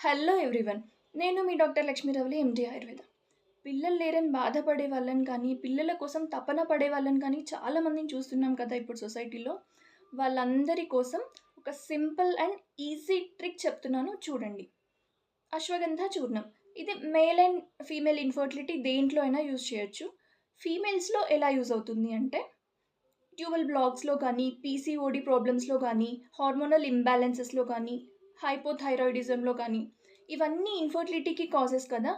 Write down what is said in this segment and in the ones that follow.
Hello everyone. నేను మీ doctor లక్ష్మీరవలి ఎండి ఆయుర్వేద. పిల్లలు లేరని బాధపడే వాళ్ళని కానీ, పిల్లల కోసం తపన పడే వాళ్ళని కానీ చాలామందిని చూస్తున్నాం కదా ఇప్పుడు సొసైటీలో. వాళ్ళందరి కోసం ఒక సింపుల్ అండ్ ఈజీ ట్రిక్ చెప్తున్నాను చూడండి. అశ్వగంధ చూర్ణం. ఇది మేల్ అండ్ ఫీమేల్ ఇన్‌ఫర్టిలిటీ దేంట్లో అయినా యూజ్ చేయొచ్చు. ఫీమేల్స్‌లో ఎలా యూజ్ అవుతుంది అంటే ట్యూబల్ బ్లాక్స్‌లో కానీ, పీసీఓడీ ప్రాబ్లమ్స్‌లో కానీ, హార్మోనల్ ఇంబాలెన్సెస్‌లో కానీ, హైపోథైరాయిడిజంలో కానీ, ఇవన్నీ ఇన్‌ఫర్టిలిటీకి కాజెస్ కదా!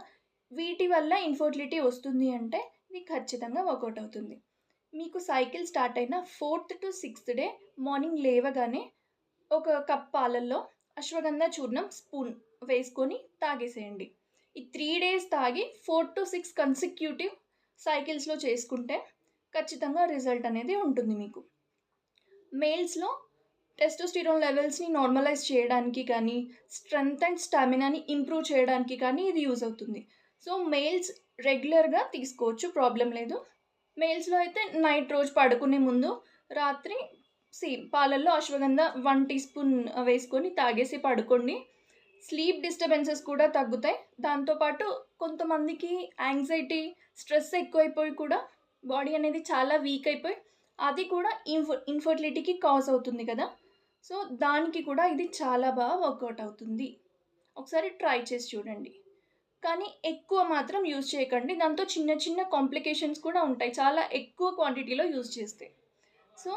వీటి వల్ల ఇన్‌ఫర్టిలిటీ వస్తుంది అంటే ఇది ఖచ్చితంగా వర్కౌట్ అవుతుంది. మీకు సైకిల్ స్టార్ట్ అయిన 4థ్ టు 6థ్ డే మార్నింగ్ లేవగానే ఒక కప్ పాలల్లో అశ్వగంధ చూర్ణం స్పూన్ వేసుకొని తాగేసేయండి. ఈ 3 డేస్ తాగి 4-6 కన్సిక్యూటివ్ సైకిల్స్‌లో చేసుకుంటే ఖచ్చితంగా రిజల్ట్ అనేది ఉంటుంది మీకు. మేల్స్‌లో టెస్టోస్టిరాన్ లెవెల్స్‌ని నార్మలైజ్ చేయడానికి కానీ, స్ట్రెంత్ అండ్ స్టామినాని ఇంప్రూవ్ చేయడానికి కానీ ఇది యూజ్ అవుతుంది. సో, మేల్స్ రెగ్యులర్‌గా తీసుకోవచ్చు, ప్రాబ్లమ్ లేదు. మేల్స్‌లో అయితే నైట్ రోజు పడుకునే ముందు రాత్రి పాలల్లో అశ్వగంధ 1 టీ స్పూన్ వేసుకొని తాగేసి పడుకోండి. స్లీప్ డిస్టర్బెన్సెస్ కూడా తగ్గుతాయి. దాంతో పాటు కొంతమందికి యాంగ్జైటీ, స్ట్రెస్ ఎక్కువైపోయి కూడా బాడీ అనేది చాలా వీక్ అయిపోయి అది కూడా ఇన్‌ఫర్టిలిటీకి కాజ్ అవుతుంది కదా! సో, దానికి కూడా ఇది చాలా బాగా వర్కౌట్ అవుతుంది. ఒకసారి ట్రై చేసి చూడండి. కానీ ఎక్కువ మాత్రం యూజ్ చేయకండి. దాంతో చిన్న చిన్న కాంప్లికేషన్స్ కూడా ఉంటాయి. చాలా ఎక్కువ క్వాంటిటీలో యూజ్ చేస్తే. సో,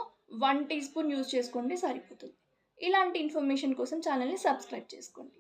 1 టీ స్పూన్ యూజ్ చేసుకోండి సరిపోతుంది. ఇలాంటి ఇన్ఫర్మేషన్ కోసం ఛానల్‌ని సబ్స్క్రైబ్ చేసుకోండి.